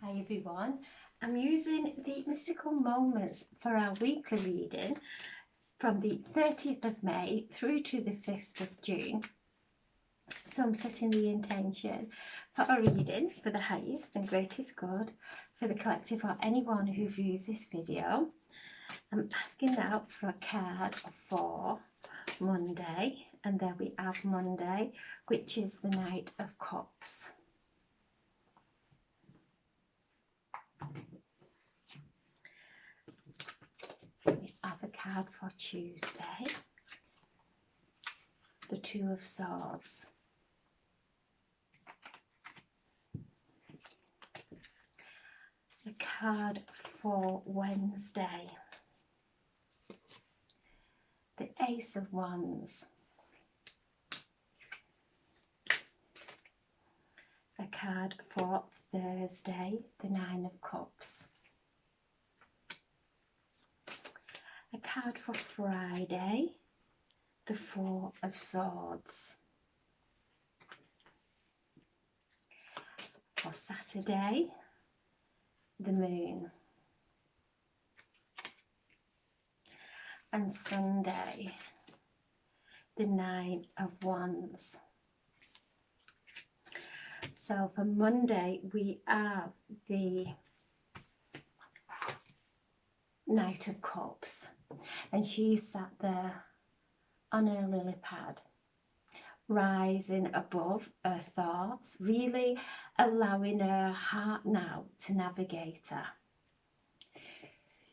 Hi everyone, I'm using the Mystical Moments for our weekly reading from the 30th of May through to the 5th of June. So I'm setting the intention for a reading for the highest and greatest good for the collective or anyone who views this video. I'm asking now for a card for Monday, and there we have Monday, which is the Knight of Cups. We have a card for Tuesday, the Two of Swords. A card for Wednesday, the Ace of Wands. A card for Thursday, the Nine of Cups. A card for Friday, the Four of Swords. For Saturday, the Moon. And Sunday, the Nine of Wands. So for Monday, we have the Knight of Cups, and she's sat there on her lily pad, rising above her thoughts, really allowing her heart now to navigate her.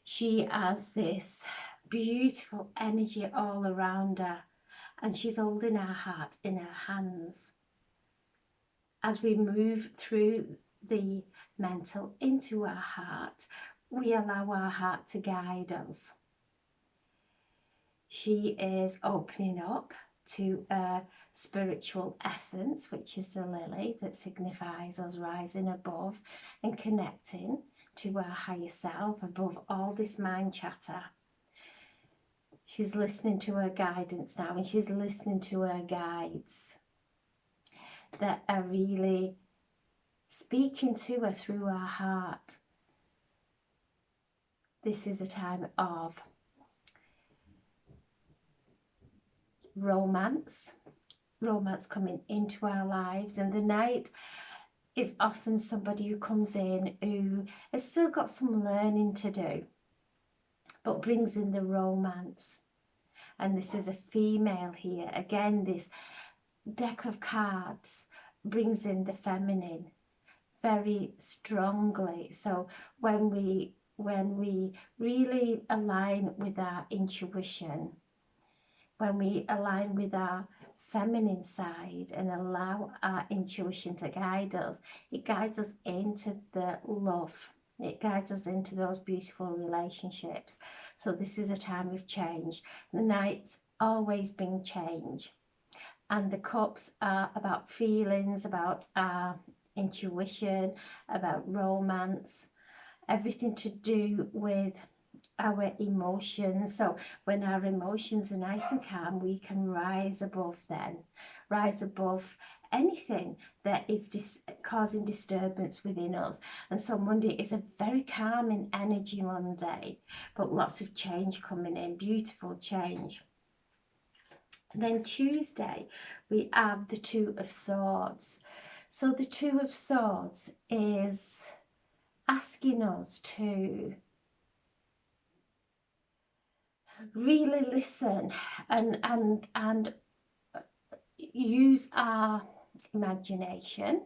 She has this beautiful energy all around her, and she's holding her heart in her hands. As we move through the mental into our heart, we allow our heart to guide us. She is opening up to a spiritual essence, which is the lily, that signifies us rising above and connecting to our higher self above all this mind chatter. She's listening to her guidance now, and she's listening to her guides that are really speaking to her through her heart. This is a time of romance coming into our lives, and the Knight is often somebody who comes in who has still got some learning to do, but brings in the romance. And this is a female here. Again, this deck of cards brings in the feminine very strongly. So when we really align with our intuition, when we align with our feminine side and allow our intuition to guide us, it guides us into the love. It guides us into those beautiful relationships. So this is a time of change. The Knights always bring change. And the Cups are about feelings, about our intuition, about romance, everything to do with our emotions. So when our emotions are nice and calm, we can rise above them, rise above anything that is causing disturbance within us. And so Monday is a very calming energy Monday, but lots of change coming in, beautiful change. And then Tuesday, we have the Two of Swords. So the Two of Swords is asking us to really listen and use our imagination.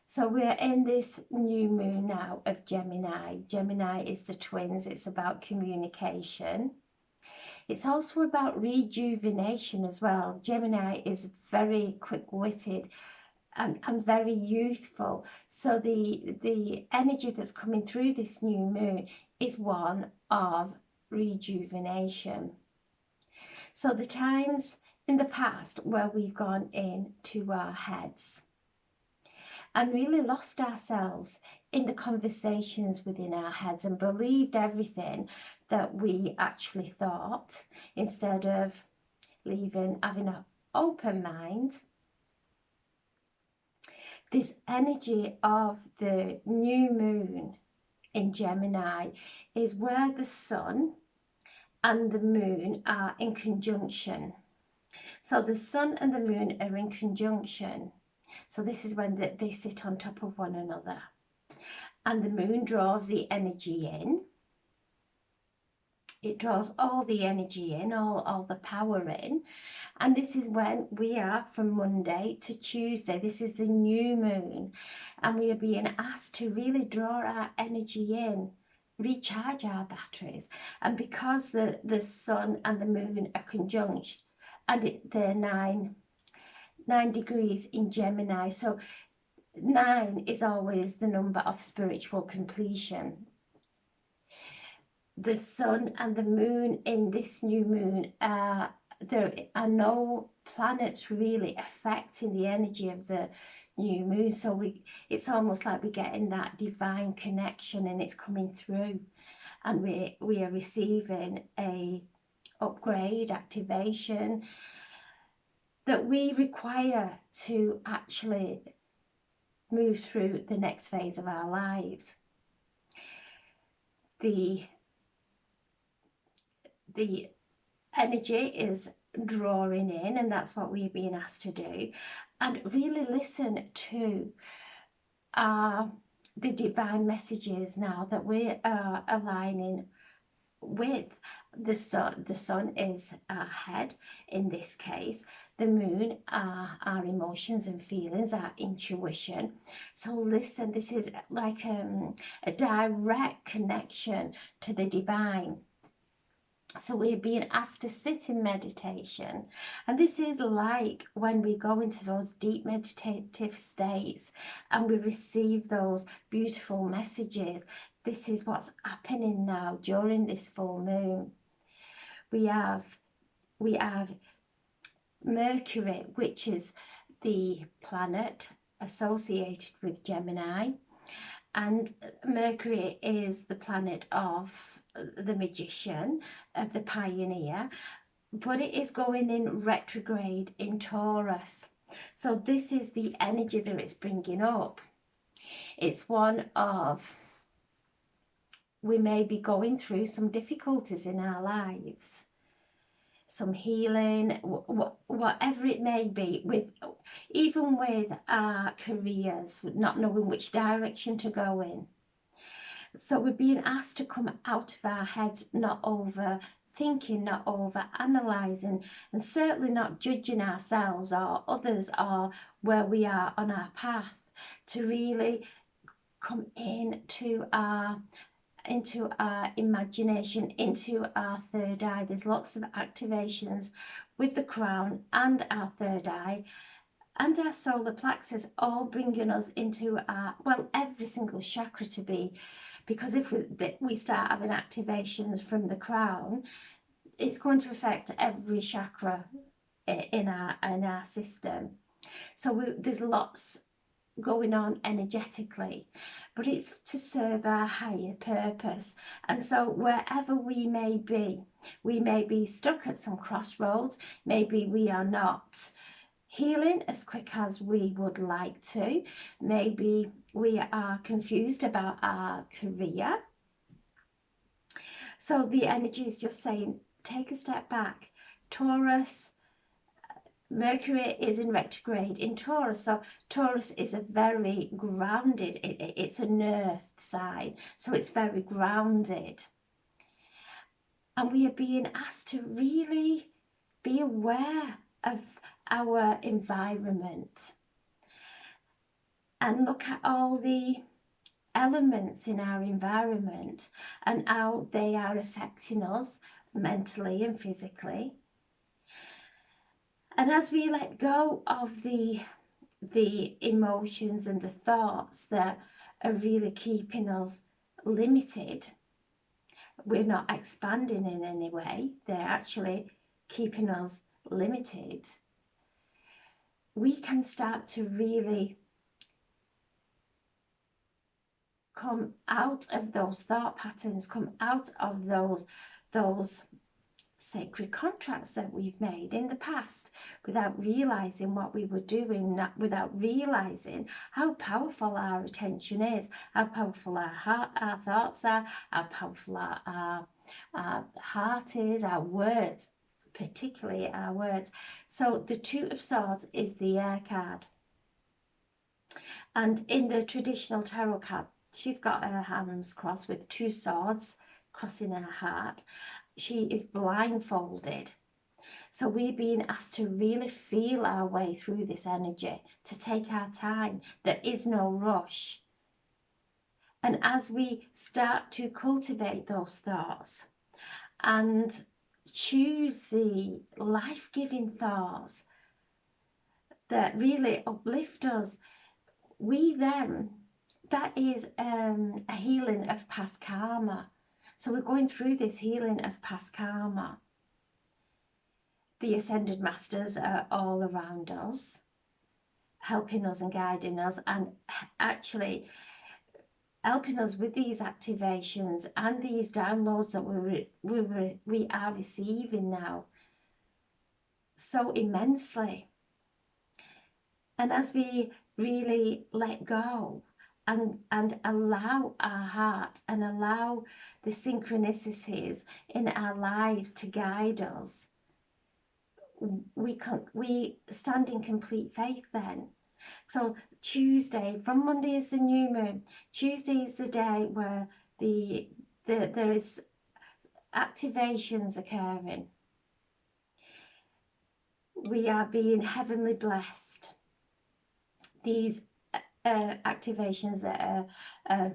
So we're in this new moon now of Gemini. Gemini is the twins. It's about communication. It's also about rejuvenation as well. Gemini is very quick-witted and very youthful. So the energy that's coming through this new moon is one of rejuvenation. So the times in the past where we've gone into our heads and really lost ourselves in the conversations within our heads and believed everything that we actually thought, instead of having an open mind. this energy of the new moon in Gemini is where the sun and the moon are in conjunction. So the sun and the moon are in conjunction. So this is when they sit on top of one another. And the moon draws the energy in. It draws all the energy in, all the power in. And this is when we are from Monday to Tuesday. This is the new moon. And we are being asked to really draw our energy in, recharge our batteries. And because the sun and the moon are conjunct, and they're 9 degrees in Gemini. So 9 is always the number of spiritual completion. The sun and the moon in this new moon, there are no planets really affecting the energy of the new moon. So it's almost like we're getting that divine connection, and it's coming through, and we are receiving a upgrade, activation that we require to actually move through the next phase of our lives. The energy is drawing in, and that's what we're being asked to do, and really listen to the divine messages now that we are aligning with. The sun is our head in this case. The moon are our emotions and feelings, our intuition. So listen, this is like a direct connection to the divine. So we're being asked to sit in meditation, and this is like when we go into those deep meditative states and we receive those beautiful messages. This is what's happening now during this full moon. We have Mercury, which is the planet associated with Gemini, and Mercury is the planet of the magician, of the pioneer, but it is going in retrograde in Taurus. So this is the energy that it's bringing up. It's one of, we may be going through some difficulties in our lives, some healing, whatever it may be, even with our careers, not knowing which direction to go in. So we're being asked to come out of our heads, not overthinking, not over analysing, and certainly not judging ourselves or others or where we are on our path, to really come into our imagination, into our third eye. There's lots of activations with the crown and our third eye and our solar plexus, all bringing us into our, well, every single chakra to be, because if we start having activations from the crown, it's going to affect every chakra in our system. So there's lots going on energetically, but it's to serve our higher purpose. And so wherever we may be stuck at some crossroads. Maybe we are not healing as quick as we would like to. Maybe we are confused about our career. So the energy is just saying, take a step back. Taurus, Mercury is in retrograde in Taurus, so Taurus is a very grounded, it's an earth sign, so it's very grounded. And we are being asked to really be aware of our environment and look at all the elements in our environment and how they are affecting us mentally and physically. And as we let go of the emotions and the thoughts that are really keeping us limited, we're not expanding in any way, they're actually keeping us limited, we can start to really come out of those thought patterns, come out of those sacred contracts that we've made in the past without realizing what we were doing, without realizing how powerful our attention is, how powerful our heart, our thoughts are, how powerful our heart is, our words, particularly our words. So the Two of Swords is the air card. And in the traditional tarot card, she's got her hands crossed with two swords crossing her heart. She is blindfolded. So we're being asked to really feel our way through this energy, to take our time. There is no rush. And as we start to cultivate those thoughts and choose the life-giving thoughts that really uplift us, that is a healing of past karma. So we're going through this healing of past karma. The Ascended Masters are all around us, helping us and guiding us, and actually helping us with these activations and these downloads that we are receiving now so immensely. And as we really let go and allow our heart and allow the synchronicities in our lives to guide us, we stand in complete faith then. So Tuesday, from Monday is the new moon. Tuesday is the day where there is activations occurring. We are being heavenly blessed. These activations that are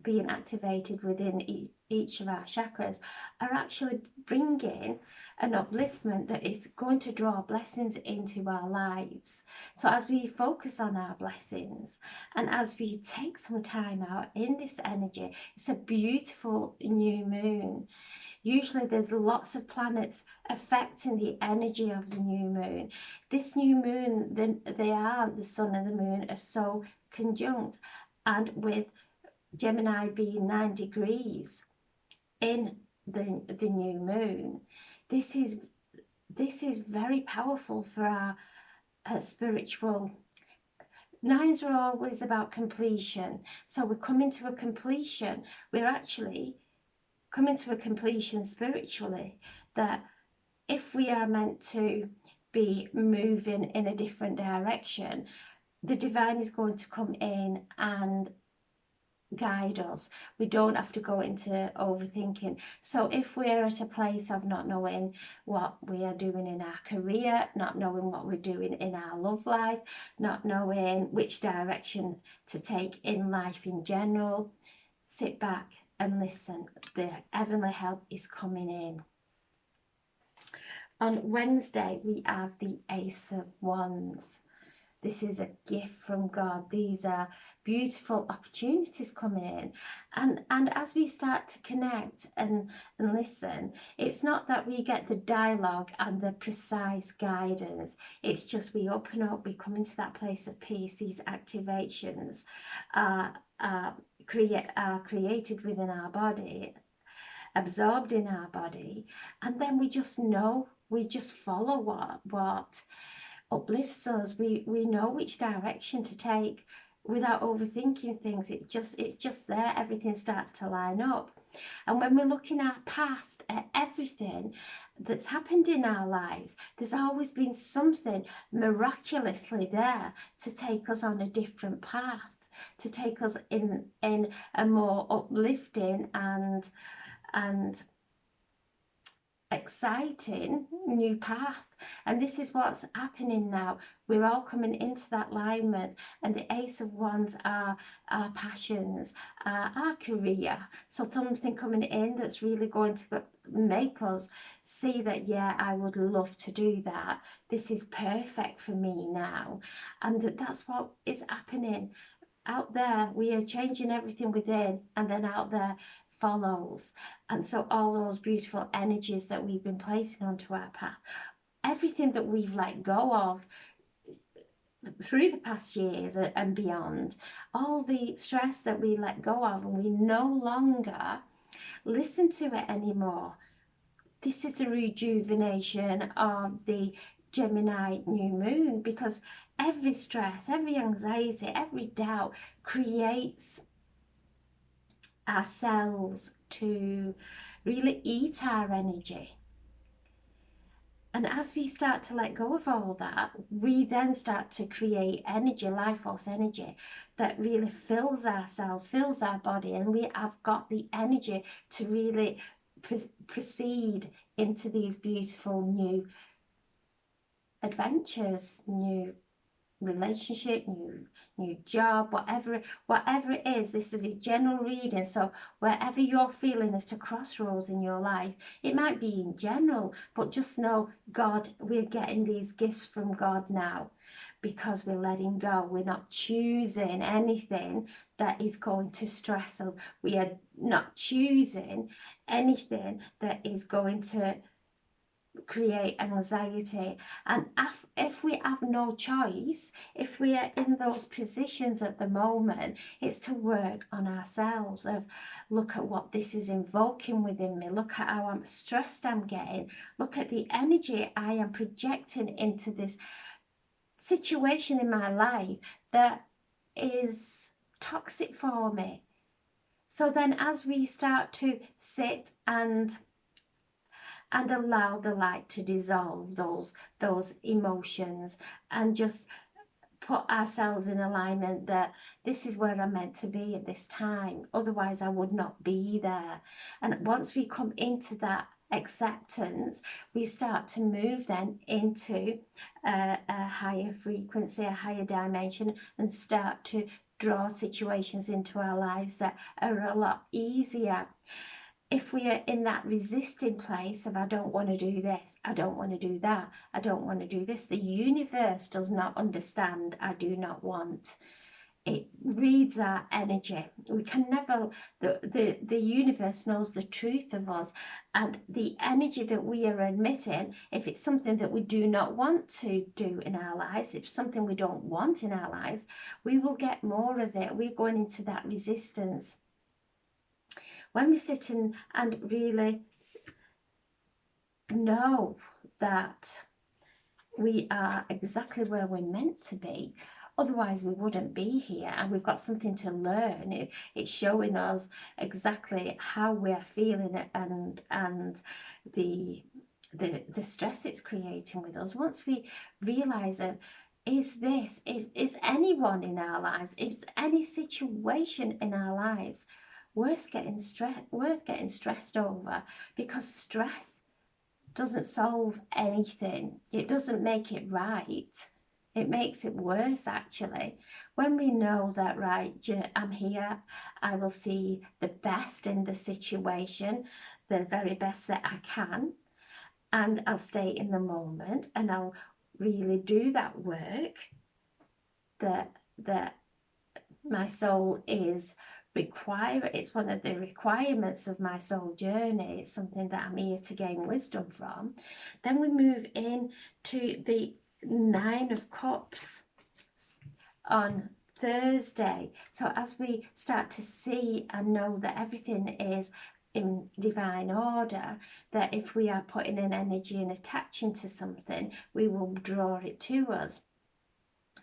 being activated within each of our chakras are actually bringing an upliftment that is going to draw blessings into our lives. So as we focus on our blessings and as we take some time out in this energy, it's a beautiful new moon. Usually there's lots of planets affecting the energy of the new moon. This new moon, the sun and the moon are so conjunct, and with Gemini being 9 degrees in the new moon, this is very powerful for our spiritual. Nines are always about completion. So we're coming to a completion. We're actually coming to a completion spiritually, that if we are meant to be moving in a different direction, the divine is going to come in and guide us. We don't have to go into overthinking. So if we're at a place of not knowing what we are doing in our career, not knowing what we're doing in our love life, not knowing which direction to take in life in general, sit back and listen. The heavenly help is coming in. On Wednesday we have the Ace of Wands. This is a gift from God. These are beautiful opportunities coming in. And as we start to connect and listen, it's not that we get the dialogue and the precise guidance. It's just we open up, we come into that place of peace. These activations are created within our body, absorbed in our body, and then we just know, we just follow what uplifts us. We know which direction to take without overthinking things. It's just there. Everything starts to line up. And when we're looking at past, at everything that's happened in our lives, there's always been something miraculously there to take us on a different path, to take us in a more uplifting and exciting new path. And this is what's happening now. We're all coming into that alignment, and the Ace of Wands are our passions, our career. So something coming in that's really going to make us see that, yeah, I would love to do that. This is perfect for me now. And that's what is happening out there. We are changing everything within, and then out there follows. And so all those beautiful energies that we've been placing onto our path, everything that we've let go of through the past years and beyond, all the stress that we let go of and we no longer listen to it anymore, this is the rejuvenation of the Gemini new moon, because every stress, every anxiety, every doubt creates ourselves to really eat our energy. And as we start to let go of all that, we then start to create energy, life force energy, that really fills ourselves, fills our body, and we have got the energy to really proceed into these beautiful new adventures, new relationship, new job, whatever it is. This is a general reading, so wherever you're feeling as to crossroads in your life, it might be in general, but just know God, we're getting these gifts from God now, because we're letting go. We're not choosing anything that is going to stress us. We are not choosing anything that is going to create anxiety. And if we have no choice, if we are in those positions at the moment, it's to work on ourselves, of look at what this is invoking within me, look at how stressed I'm getting, look at the energy I am projecting into this situation in my life that is toxic for me. So then as we start to sit and allow the light to dissolve those emotions, and just put ourselves in alignment that this is where I'm meant to be at this time, otherwise I would not be there. And once we come into that acceptance, we start to move then into a higher frequency, a higher dimension, and start to draw situations into our lives that are a lot easier. If we are in that resisting place of I don't want to do this, I don't want to do that, I don't want to do this, the universe does not understand I do not want. It reads our energy. We can never, the universe knows the truth of us, and the energy that we are emitting, if it's something that we do not want to do in our lives, if it's something we don't want in our lives, we will get more of it. We're going into that resistance. When we sit and really know that we are exactly where we're meant to be, otherwise we wouldn't be here, and we've got something to learn. It's showing us exactly how we're feeling and the stress it's creating with us. Once we realise that, is anyone in our lives, is any situation in our lives worth getting stressed over, because stress doesn't solve anything. It doesn't make it right. It makes it worse, actually. When we know that, right, I'm here, I will see the best in the situation, the very best that I can, and I'll stay in the moment, and I'll really do that work that my soul is it's one of the requirements of my soul journey. It's something that I'm here to gain wisdom from. Then we move in to the Nine of Cups on Thursday. So as we start to see and know that everything is in divine order, that if we are putting in energy and attaching to something, we will draw it to us.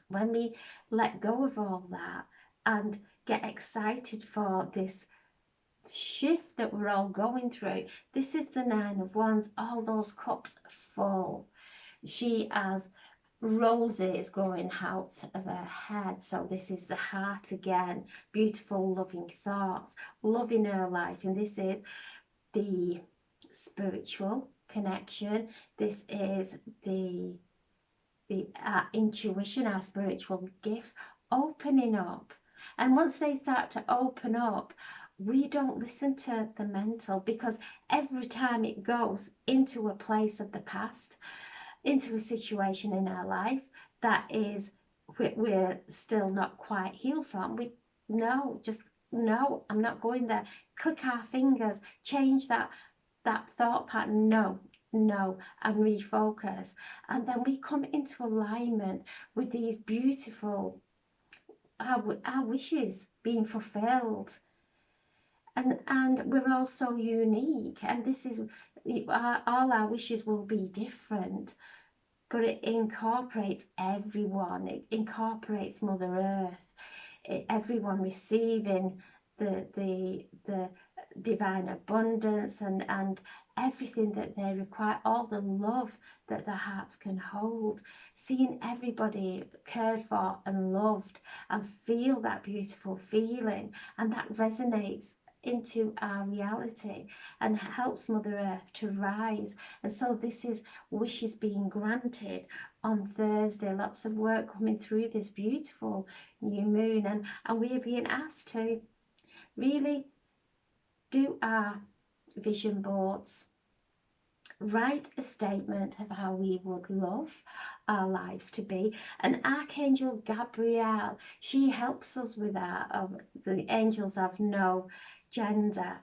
When we let go of all that and get excited for this shift that we're all going through, this is the Nine of Wands, all those cups full. She has roses growing out of her head, so this is the heart again, beautiful loving thoughts, loving her life. And this is the spiritual connection, this is our intuition, our spiritual gifts opening up. And once they start to open up, we don't listen to the mental, because every time it goes into a place of the past, into a situation in our life that is we're still not quite healed from, no, I'm not going there. Click our fingers, change that thought pattern. No, and refocus. And then we come into alignment with these beautiful, our wishes being fulfilled. and we're all so unique, and this is all our wishes will be different, but it incorporates everyone. It incorporates Mother Earth, everyone receiving the divine abundance and everything that they require, all the love that their hearts can hold, seeing everybody cared for and loved, and feel that beautiful feeling, and that resonates into our reality and helps Mother Earth to rise. And so this is wishes being granted on Thursday. Lots of work coming through this beautiful new moon, and we are being asked to really do our vision boards, write a statement of how we would love our lives to be. And Archangel Gabrielle, she helps us with our, the angels have no gender,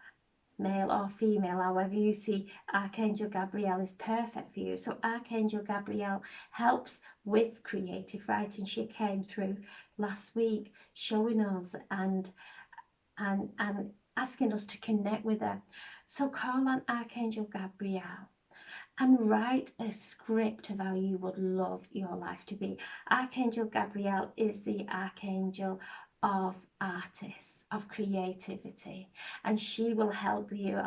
male or female, however you see Archangel Gabrielle is perfect for you. So Archangel Gabrielle helps with creative writing. She came through last week showing us and asking us to connect with her. So call on Archangel Gabrielle and write a script of how you would love your life to be. Archangel Gabrielle is the archangel of artists, of creativity, and she will help you.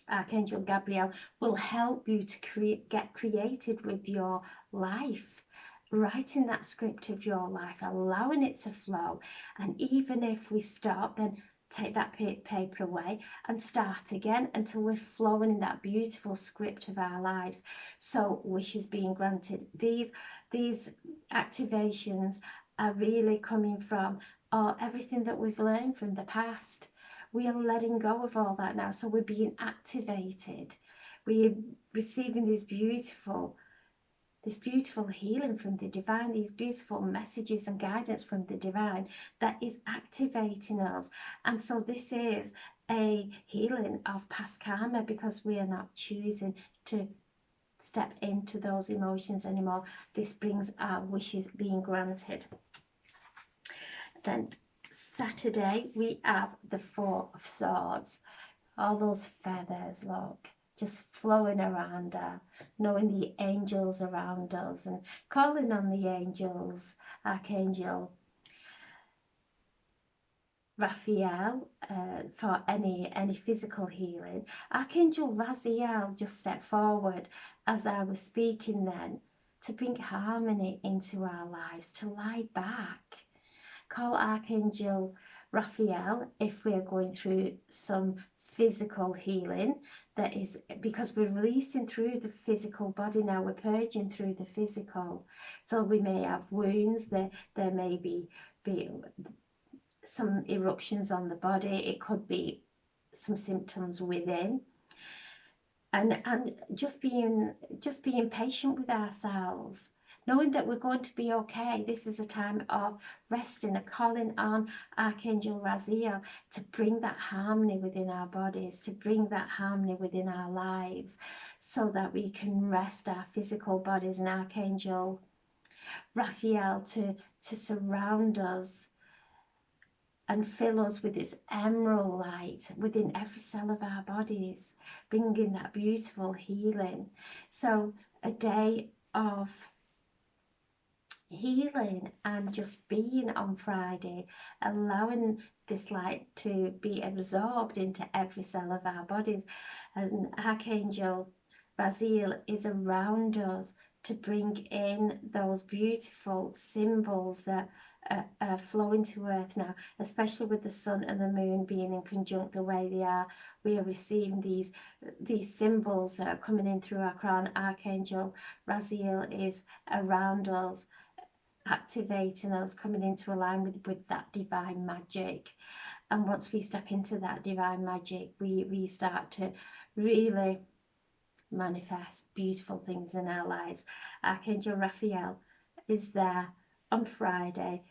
Archangel Gabrielle will help you to get creative with your life, writing that script of your life, allowing it to flow. And even if we stop, then take that paper away and start again until we're flowing in that beautiful script of our lives. So wishes being granted. These activations are really coming from everything that we've learned from the past. We are letting go of all that now. So we're being activated. We're receiving this beautiful healing from the divine, these beautiful messages and guidance from the divine that is activating us. And so this is a healing of past karma, because we are not choosing to step into those emotions anymore. This brings our wishes being granted. Then Saturday we have the Four of Swords. All those feathers, look, just flowing around her, knowing the angels around us and calling on the angels. Archangel Raphael for any physical healing. Archangel Raziel just stepped forward as I was speaking then to bring harmony into our lives, to lie back. Call Archangel Raphael if we're going through some physical healing, that is because we're releasing through the physical body now, we're purging through the physical. So we may have wounds, there may be some eruptions on the body, it could be some symptoms within, and just being patient with ourselves, knowing that we're going to be okay. This is a time of resting, a calling on Archangel Raziel to bring that harmony within our bodies, to bring that harmony within our lives, so that we can rest our physical bodies, and Archangel Raphael to surround us and fill us with its emerald light within every cell of our bodies, bringing that beautiful healing. So a day of healing and just being on Friday, allowing this light to be absorbed into every cell of our bodies. And Archangel Raziel is around us to bring in those beautiful symbols that are flowing to earth now, especially with the sun and the moon being in conjunct the way they are. We are receiving these symbols that are coming in through our crown. Archangel Raziel is around us, activating us, coming into alignment with that divine magic. And once we step into that divine magic, we start to really manifest beautiful things in our lives. Archangel Raphael is there on Friday,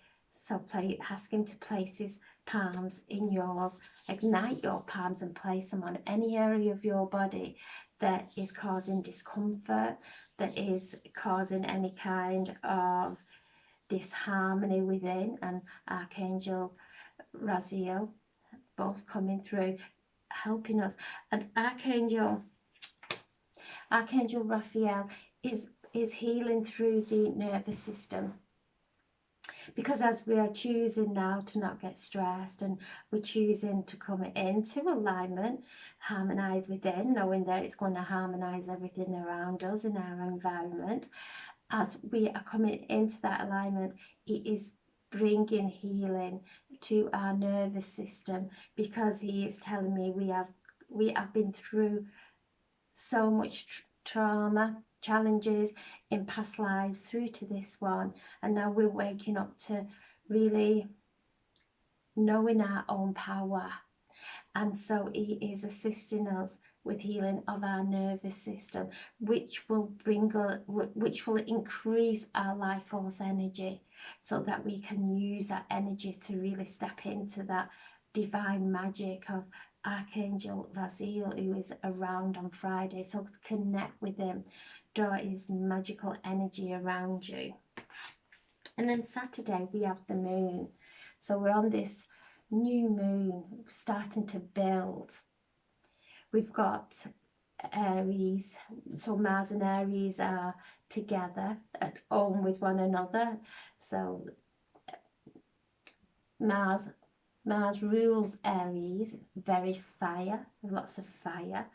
so ask him to place his palms in yours, ignite your palms and place them on any area of your body that is causing discomfort, that is causing any kind of disharmony within. And Archangel Raziel both coming through, helping us. And Archangel Raphael is healing through the nervous system. Because as we are choosing now to not get stressed, and we're choosing to come into alignment, harmonise within, knowing that it's going to harmonise everything around us in our environment, as we are coming into that alignment, it is bringing healing to our nervous system, because he is telling me we have been through so much trauma, challenges in past lives through to this one, and now we're waking up to really knowing our own power. And so he is assisting us with healing of our nervous system, which will increase our life force energy, so that we can use that energy to really step into that divine magic of Archangel Raziel, who is around on Friday. So connect with him, draw his magical energy around you. And then Saturday we have the moon. So we're on this new moon, starting to build. We've got Aries, so Mars and Aries are together at home with one another. So Mars rules Aries, very fire, lots of fire.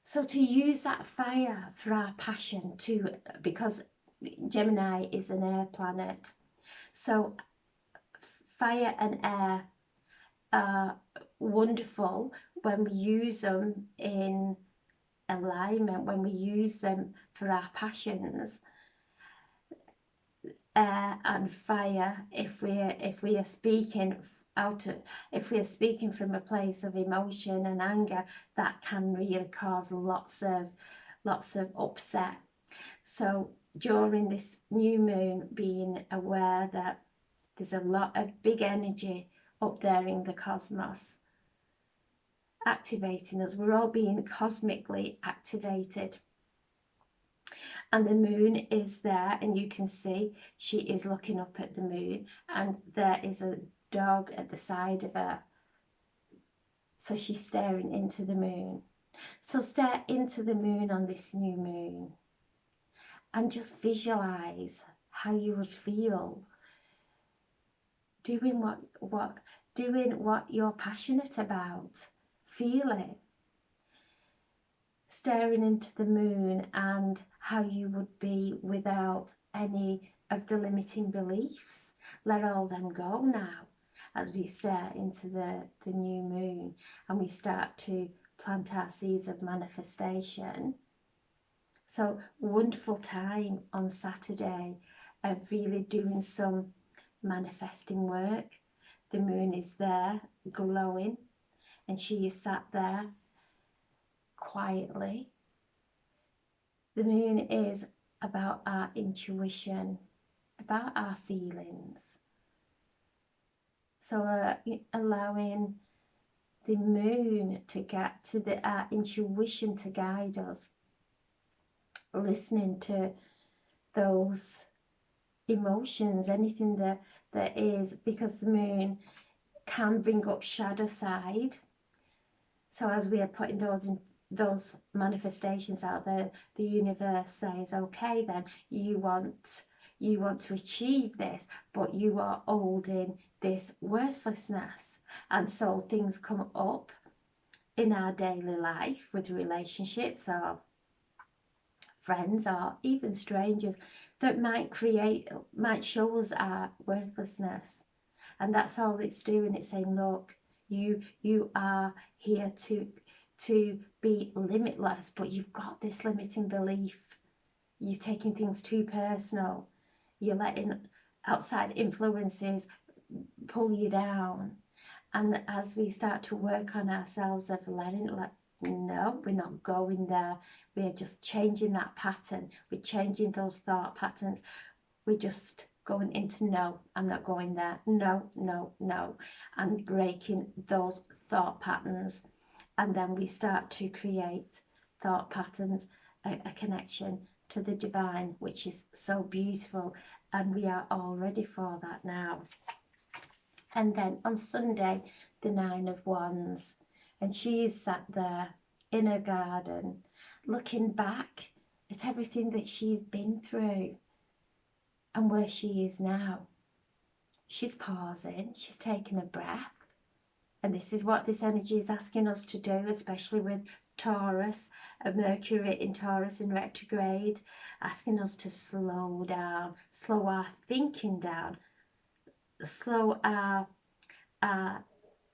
So to use that fire for our passion, because Gemini is an air planet, so fire and air are wonderful when we use them in alignment, when we use them for our passions. Air and fire, if we are speaking from a place of emotion and anger, that can really cause lots of upset. So during this new moon, being aware that there's a lot of big energy up there in the cosmos activating us. We're all being cosmically activated. And the moon is there, and you can see she is looking up at the moon, and there is a dog at the side of her. So she's staring into the moon. So stare into the moon on this new moon, and just visualize how you would feel doing what you're passionate about. Feel it. Staring into the moon, and how you would be without any of the limiting beliefs. Let all them go now as we stare into the new moon, and we start to plant our seeds of manifestation. So wonderful time on Saturday of really doing some manifesting work. The moon is there glowing, and she is sat there quietly. The moon is about our intuition, about our feelings. So allowing the moon to get to our intuition to guide us, listening to those emotions, anything that is, because the moon can bring up shadow side. So as we are putting those manifestations out there, the universe says, okay, then you want to achieve this, but you are holding this worthlessness. And so things come up in our daily life with relationships or friends or even strangers that might show us our worthlessness. And that's all it's doing. It's saying, look, you are here to be limitless, but you've got this limiting belief. You're taking things too personal. You're letting outside influences pull you down. And as we start to work on ourselves of no, we're not going there. We're just changing that pattern. We're changing those thought patterns. We're just going into no, I'm not going there. No, no, no. And breaking those thought patterns. And then we start to create thought patterns, a connection to the divine, which is so beautiful. And we are all ready for that now. And then on Sunday, the Nine of Wands. And she is sat there in her garden, looking back at everything that she's been through and where she is now. She's pausing, she's taking a breath. And this is what this energy is asking us to do, especially with Taurus, Mercury in Taurus in retrograde, asking us to slow down, slow our thinking down, slow our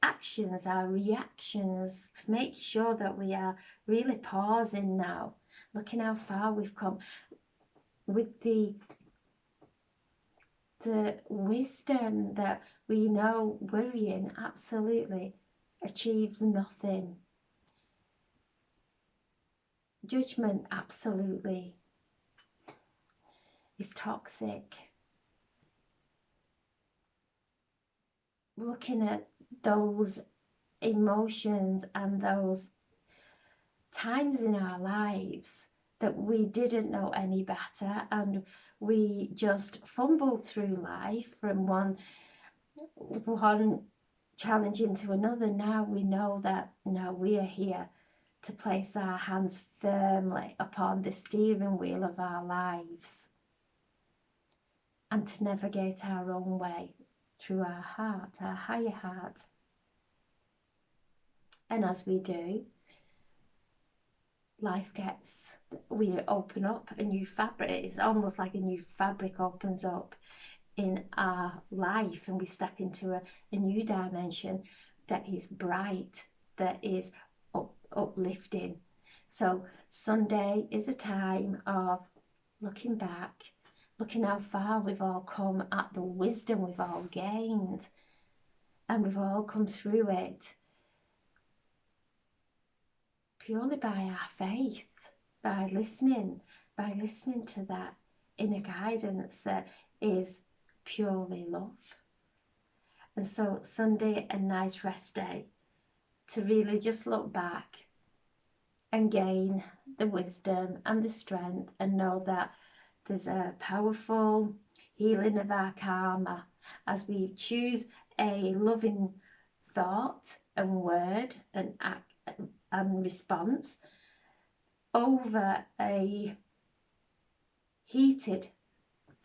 actions, our reactions, to make sure that we are really pausing now, looking how far we've come with the wisdom that we know worrying absolutely achieves nothing. Judgment absolutely is toxic. Looking at those emotions and those times in our lives that we didn't know any better and we just fumbled through life from one challenge into another. Now we know that now we are here to place our hands firmly upon the steering wheel of our lives and to navigate our own way through our heart, our higher heart. And as we do, we open up a new fabric. It's almost like a new fabric opens up in our life, and we step into a new dimension that is bright, that is uplifting. So Sunday is a time of looking back, looking how far we've all come, at the wisdom we've all gained, and we've all come through it purely by our faith, by listening to that inner guidance that is purely love. And so Sunday, a nice rest day to really just look back and gain the wisdom and the strength and know that there's a powerful healing of our karma as we choose a loving thought and word and act and response over a heated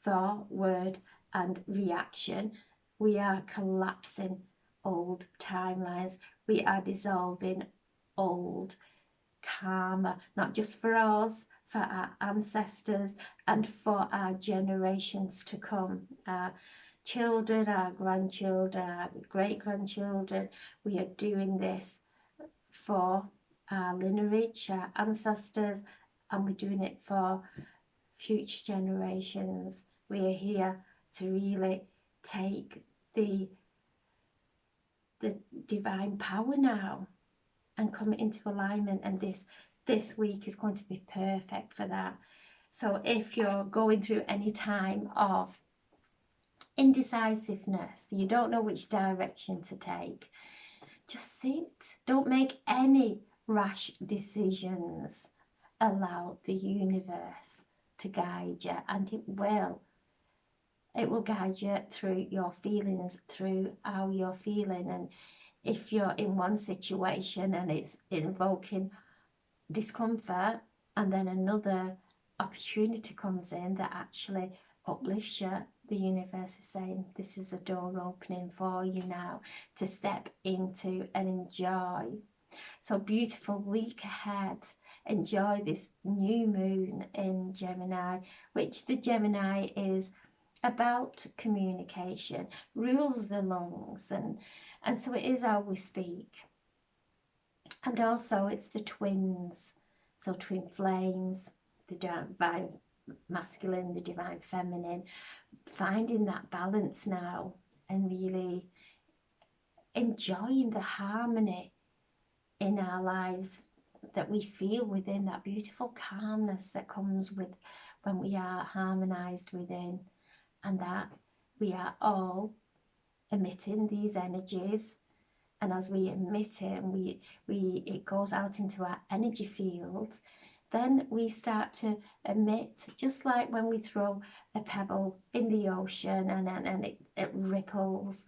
thought, word and reaction. We are collapsing old timelines. We are dissolving old karma, not just for us, for our ancestors and for our generations to come, our children, our grandchildren, our great-grandchildren. We are doing this for our lineage, our ancestors, and we're doing it for future generations. We are here to really take the divine power now and come into alignment, and this week is going to be perfect for that. So if you're going through any time of indecisiveness, you don't know which direction to take, just sit. Don't make any rash decisions. Allow the universe to guide you, and it will guide you through your feelings, through how you're feeling. And if you're in one situation and it's invoking discomfort, and then another opportunity comes in that actually uplifts you, the universe is saying this is a door opening for you now to step into and enjoy. So beautiful week ahead. Enjoy this new moon in Gemini, which the Gemini is about communication, rules the lungs, and so it is how we speak. And also it's the twins, so twin flames, the divine masculine, the divine feminine, finding that balance now and really enjoying the harmony in our lives that we feel within, that beautiful calmness that comes with when we are harmonized within, and that we are all emitting these energies. And as we emit it and it goes out into our energy field, then we start to emit, just like when we throw a pebble in the ocean and it ripples.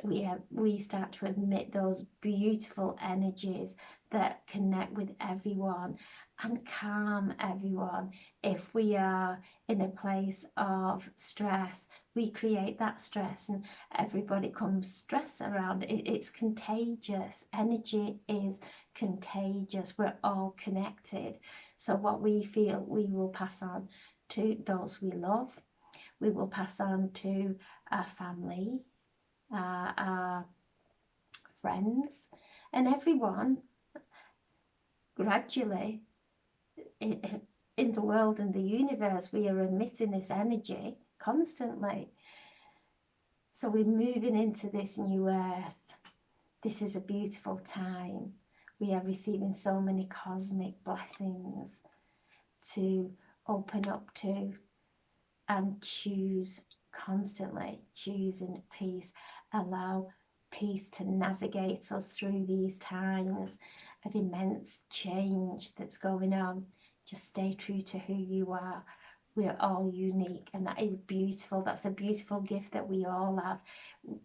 we start to emit those beautiful energies that connect with everyone and calm everyone. If we are in a place of stress, we create that stress and everybody comes stress around it. It's contagious. Energy is contagious. We're all connected. So what we feel, we will pass on to those we love. We will pass on to our family, our friends, and everyone. Gradually in the world and the universe, we are emitting this energy constantly. So we're moving into this new earth. This is a beautiful time. We are receiving so many cosmic blessings to open up to and choose constantly, choosing peace. Allow peace to navigate us through these times of immense change that's going on. Just stay true to who you are. We're all unique, and that is beautiful. That's a beautiful gift that we all have.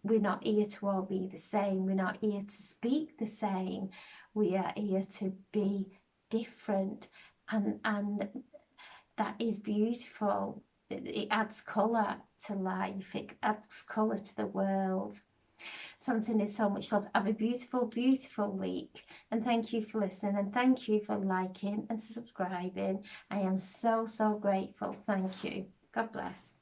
We're not here to all be the same. We're not here to speak the same. We are here to be different, and that is beautiful. It adds colour to life. It adds colour to the world. Something is so much love. Have a beautiful, beautiful week. And thank you for listening. And thank you for liking and subscribing. I am so, so grateful. Thank you. God bless.